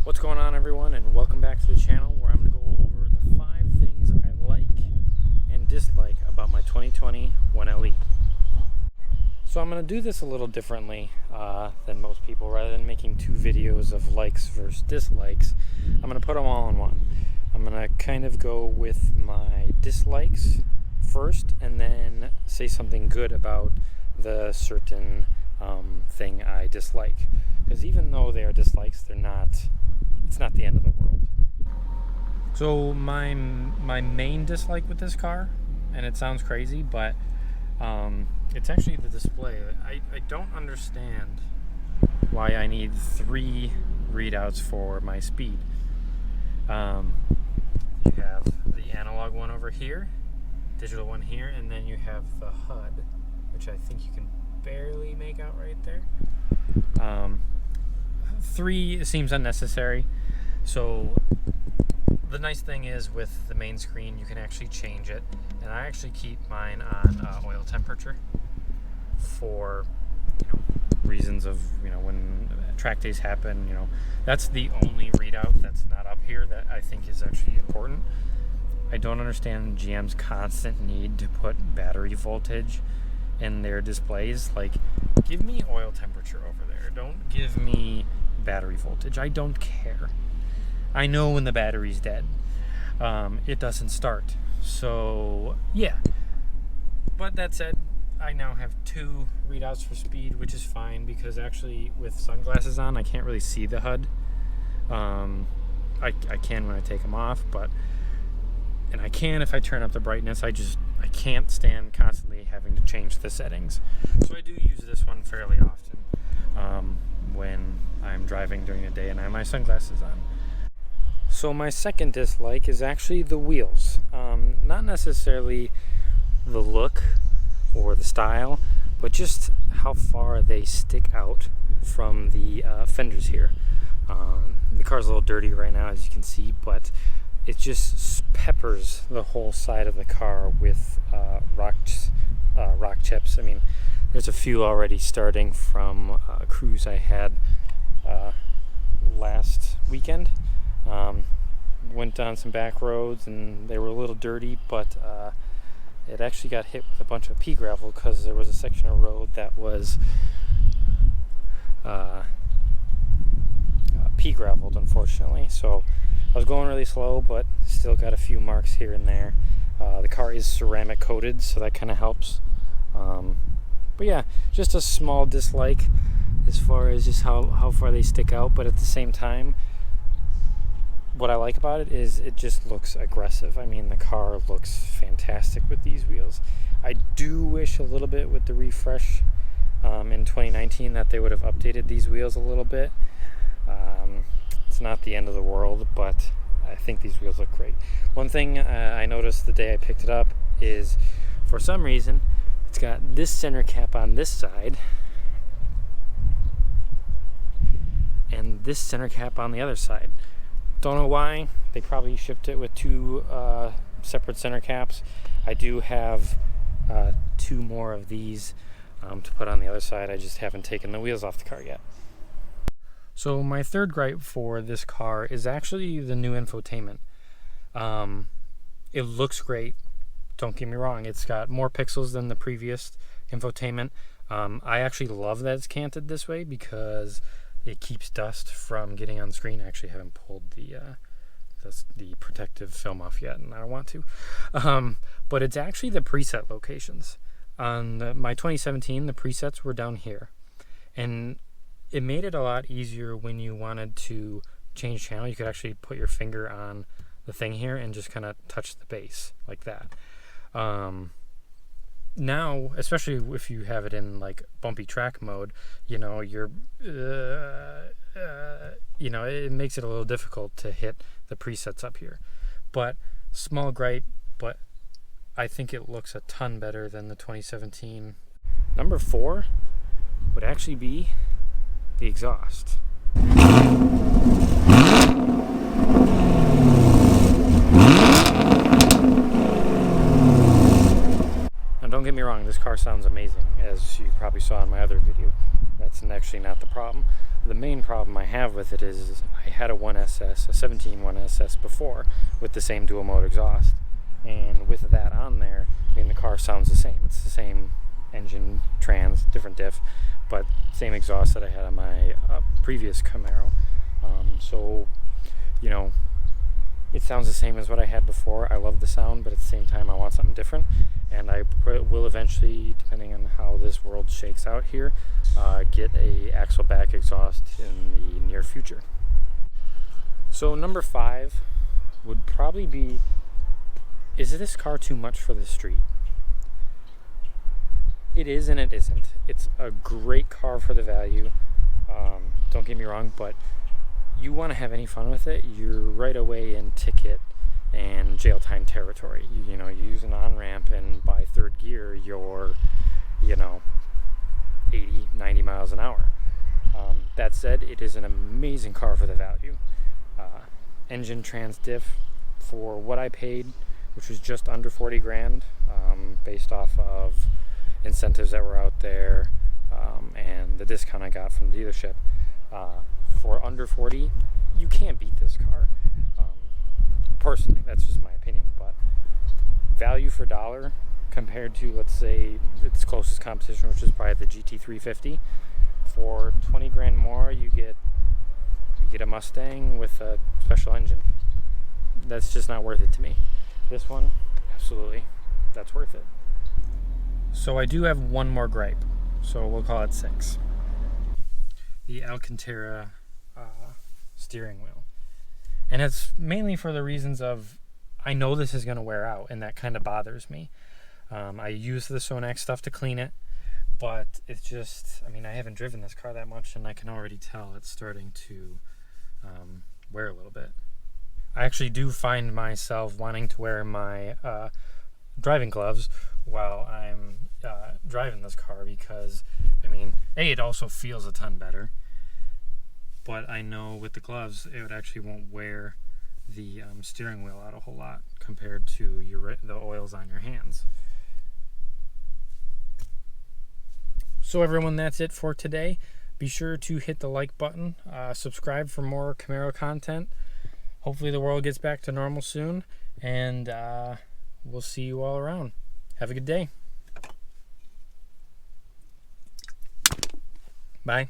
What's going on, everyone, and welcome back to the channel where I'm going to go over the 5 things I like and dislike about my 2020 1LE. So I'm going to do this a little differently than most people. Rather than making 2 videos of likes versus dislikes, I'm going to put them all in one. I'm going to kind of go with my dislikes first and then say something good about the certain thing I dislike. Because even though they are dislikes, it's not the end of the world. So my main dislike with this car, and it sounds crazy, but it's actually the display. I don't understand why I need 3 readouts for my speed. You have the analog one over here, digital one here, and then you have the HUD, which I think you can barely make out right there. 3 seems unnecessary. So the nice thing is with the main screen, you can actually change it, and I actually keep mine on oil temperature for reasons of when track days happen. That's the only readout that's not up here that I think is actually important. I don't understand GM's constant need to put battery voltage in their displays. Like, give me oil temperature over there. Don't give me battery voltage. I don't care. I know when the battery's dead. It doesn't start. So, yeah. But that said, I now have 2 readouts for speed, which is fine because actually with sunglasses on, I can't really see the HUD. I can when I take them off, and I can if I turn up the brightness. I can't stand constantly having to change the settings. So I do use this one fairly often when I'm driving during the day and I have my sunglasses on. So my second dislike is actually the wheels. Not necessarily the look or the style, but just how far they stick out from the fenders here. The car's a little dirty right now, as you can see, but it just peppers the whole side of the car with rock chips. I mean, there's a few already starting from a cruise I had last weekend. Went down some back roads and they were a little dirty, but it actually got hit with a bunch of pea gravel because there was a section of road that was pea graveled, unfortunately. So I was going really slow, but still got a few marks here and there. The car is ceramic coated, so that kind of helps. But yeah, just a small dislike as far as just how far they stick out, but at the same time, what I like about it is it just looks aggressive. I mean, the car looks fantastic with these wheels. I do wish a little bit with the refresh in 2019 that they would have updated these wheels a little bit. It's not the end of the world, but I think these wheels look great. One thing I noticed the day I picked it up is, for some reason, it's got this center cap on this side and this center cap on the other side. Don't know why. They probably shipped it with 2 separate center caps. I do have 2 more of these to put on the other side. I just haven't taken the wheels off the car yet. So my third gripe for this car is actually the new infotainment. It looks great. Don't get me wrong. It's got more pixels than the previous infotainment. I actually love that it's canted this way because it keeps dust from getting on screen. I actually haven't pulled the protective film off yet, and I don't want to. But it's actually the preset locations. On my 2017, the presets were down here. And it made it a lot easier when you wanted to change channel. You could actually put your finger on the thing here and just kind of touch the base like that. Now, especially if you have it in like bumpy track mode, it makes it a little difficult to hit the presets up here. But small gripe, but I think it looks a ton better than the 2017. Number 4 would actually be the exhaust. Now don't get me wrong, this car sounds amazing, as you probably saw in my other video. That's an actually not the problem. The main problem I have with it is I had a 1SS, a 17 1SS before with the same dual mode exhaust. And with that on there, I mean, the car sounds the same. It's the same engine, trans, different diff, but same exhaust that I had on my previous Camaro. So, you know, it sounds the same as what I had before. I love the sound, but at the same time, I want something different. And I will eventually, depending on how this world shakes out here, get a axle back exhaust in the near future. So number 5 would probably be, is this car too much for the street? It is and it isn't. It's a great car for the value. Don't get me wrong, but you want to have any fun with it, you're right away in ticket and jail time territory. You use an on-ramp, and by third gear, you're, 80, 90 miles an hour. That said, it is an amazing car for the value. Engine, trans, diff, for what I paid, which was just under 40 grand, based off of incentives that were out there, and the discount I got from the dealership. For under 40, you can't beat this car. Personally, that's just my opinion, but value for dollar compared to, let's say, its closest competition, which is probably the GT350. For 20 grand more, you get a Mustang with a special engine. That's just not worth it to me. This one, absolutely, that's worth it. So I do have one more gripe, so we'll call it 6. The Alcantara steering wheel. And it's mainly for the reasons of, I know this is going to wear out, and that kind of bothers me. I use the Sonax stuff to clean it, but it's just, I haven't driven this car that much, and I can already tell it's starting to wear a little bit. I actually do find myself wanting to wear my driving gloves while I'm driving this car, because, it also feels a ton better. But I know with the gloves, it actually won't wear the steering wheel out a whole lot compared to the oils on your hands. So everyone, that's it for today. Be sure to hit the like button, subscribe for more Camaro content. Hopefully the world gets back to normal soon, and we'll see you all around. Have a good day. Bye.